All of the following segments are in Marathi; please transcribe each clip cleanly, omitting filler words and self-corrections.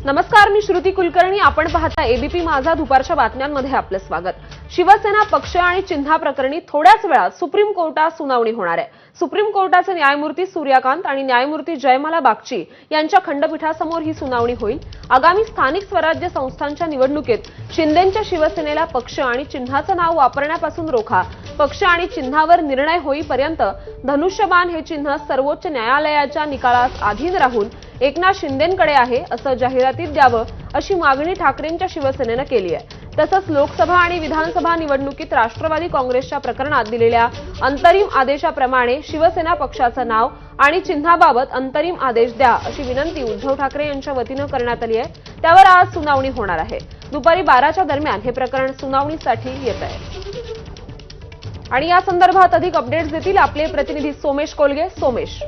नमस्कार, मी श्रुती कुलकर्णी. आपण पाहता एबीपी माझा. दुपारच्या बातम्यांमध्ये आपलं स्वागत. शिवसेना पक्ष आणि चिन्हाप्रकरणी थोड्याच वेळात सुप्रीम कोर्टात सुनावणी होणार आहे. सुप्रीम कोर्टाचे न्यायमूर्ती सूर्यकांत आणि न्यायमूर्ती जयमाला बागची यांच्या खंडपीठासमोर ही सुनावणी होईल. आगामी स्थानिक स्वराज्य संस्थांच्या निवडणुकीत शिंदेंच्या शिवसेनेला पक्ष आणि चिन्हाचं नाव वापरण्यापासून रोखा. पक्ष आणि चिन्हावर निर्णय होईपर्यंत धनुष्यबाण हे चिन्ह सर्वोच्च न्यायालयाच्या निकालास अधीन राहून एकनाथ शिंदेंकडे आहे असं जाहिरातीत द्यावं अशी मागणी ठाकरेंच्या शिवसेनेनं केली आहे. तसंच लोकसभा आणि विधानसभा निवडणुकीत राष्ट्रवादी काँग्रेसच्या प्रकरणात दिलेल्या अंतरिम आदेशाप्रमाणे शिवसेना पक्षाचं नाव आणि चिन्हाबाबत अंतरिम आदेश द्या अशी विनंती उद्धव ठाकरे यांच्या वतीनं करण्यात आली आहे. त्यावर आज सुनावणी होणार आहे. दुपारी 12च्या दरम्यान हे प्रकरण सुनावणीसाठी येत आहे. आणि या संदर्भात अधिक अपडेट्स देतील आपले प्रतिनिधी सोमेश कोलगे. सोमेश,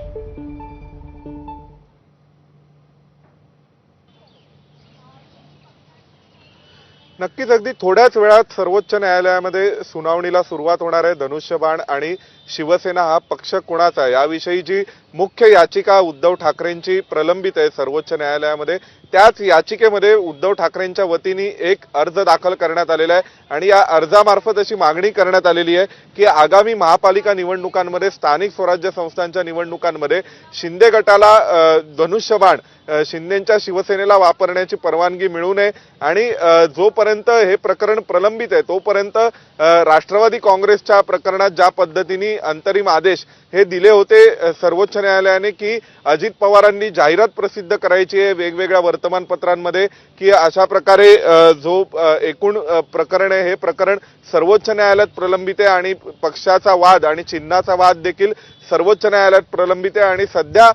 नक्कीच अगदी थोड्याच वेळात सर्वोच्च न्यायालयामध्ये सुनावणीला सुरुवात होणार आहे. धनुष्यबाण आणि शिवसेना हा पक्ष कोणाचा याविषयी जी मुख्य याचिका उद्धव ठाकरेंची प्रलंबित आहे सर्वोच्च न्यायालयामध्ये, त्याच याचिकेमध्ये उद्धव ठाकरेंच्या वतीने एक अर्ज दाखल करण्यात आलेला आहे आणि या अर्जामार्फत अशी मागणी करण्यात आलेली आहे की आगामी महापालिका निवडणुकांमध्ये, स्थानिक स्वराज्य संस्थांच्या निवडणुकांमध्ये शिंदे गटाला धनुष्यबाण शिंदेंच्या शिवसेनेला वापरण्याची परवानगी मिळू नये आणि जोपर्यंत हे प्रकरण प्रलंबित आहे तोपर्यंत राष्ट्रवादी काँग्रेसच्या प्रकरणात ज्या पद्धतीने अंतरिम आदेश हे दिले होते सर्वोच्च न्यायालयाने की अजित पवारांनी जाहिरात प्रसिद्ध करायची आहे वेगवेगळ्या वर्तमानपत्रांमध्ये की अशा प्रकारे जो एकूण प्रकरण आहे हे प्रकरण सर्वोच्च न्यायालयात प्रलंबित आहे आणि पक्षाचा वाद आणि चिन्हाचा वाद देखील सर्वोच्च न्यायालयात प्रलंबित आहे आणि सध्या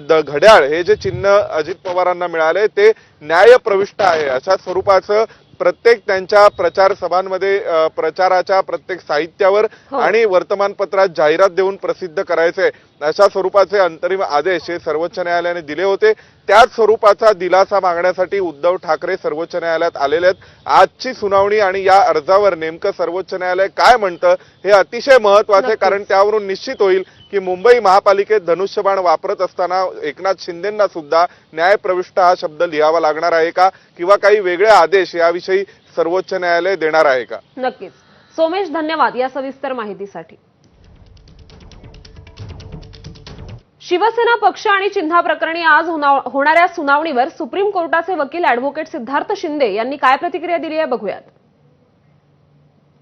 घड्याळ हे जे चिन्ह अजित पवारांना मिळाले ते न्यायप्रविष्ट आहे अशा स्वरूपाचं प्रत्येक त्यांच्या प्रचार सभांमध्ये प्रचाराच्या प्रत्येक साहित्यावर आणि वर्तमानपत्रात जाहिरात देऊन प्रसिद्ध करायचे अशा स्वरूपाचे अंतरिम आदेश हे सर्वोच्च न्यायालयाने दिले होते. त्याच स्वरूपाचा दिलासा मागण्यासाठी उद्धव ठाकरे सर्वोच्च न्यायालयात आलेले आहेत. आजची सुनावणी आणि या अर्जावर नेमकं सर्वोच्च न्यायालय काय म्हणतं हे अतिशय महत्त्वाचे, कारण त्यावरून निश्चित होईल की मुंबई महापालिकेत धनुष्यबाण वापरत असताना एकनाथ शिंदेंना सुद्धा न्यायप्रविष्ट हा शब्द लिहावा लागणार आहे का किंवा काही वेगळे आदेश याविषयी सर्वोच्च न्यायालय देणार आहे का. नक्कीच. सोमेश, धन्यवाद या सविस्तर माहितीसाठी. शिवसेना पक्ष आणि चिन्हाप्रकरणी आज होणाऱ्या सुनावणीवर सुप्रीम कोर्टाचे वकील अॅडव्होकेट सिद्धार्थ शिंदे यांनी काय प्रतिक्रिया दिली आहे बघूयात.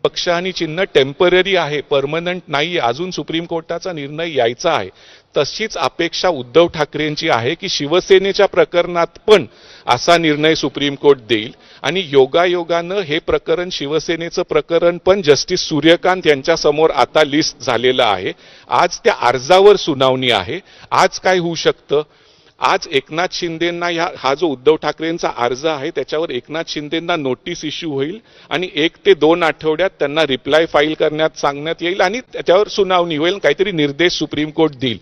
पक्ष आणि चिन्ह टेम्पररी आहे, परमनंट नाही. अजून सुप्रीम कोर्टाचा निर्णय यायचा आहे. तशीच अपेक्षा उद्धव ठाकरेंची आहे की शिवसेनेच्या प्रकरणात पण असा निर्णय सुप्रीम कोर्ट देईल आणि योगायोगानं हे प्रकरण शिवसेनेचं प्रकरण पण जस्टिस सूर्यकांत यांच्या समोर आता लिस्ट झालेलं आहे. आज त्या अर्जावर सुनावणी आहे. आज काय होऊ शकतं, आज एकनाथ शिंदेंना हा जो उद्धव ठाकरेंचा अर्ज आहे त्याच्यावर एकनाथ शिंदेंना नोटीस इश्यू होईल आणि 1 ते 2 आठवड्यात त्यांना रिप्लाय फाईल करण्यात सांगण्यात येईल आणि त्याच्यावर सुनावणी होईल, काहीतरी निर्देश सुप्रीम कोर्ट देईल.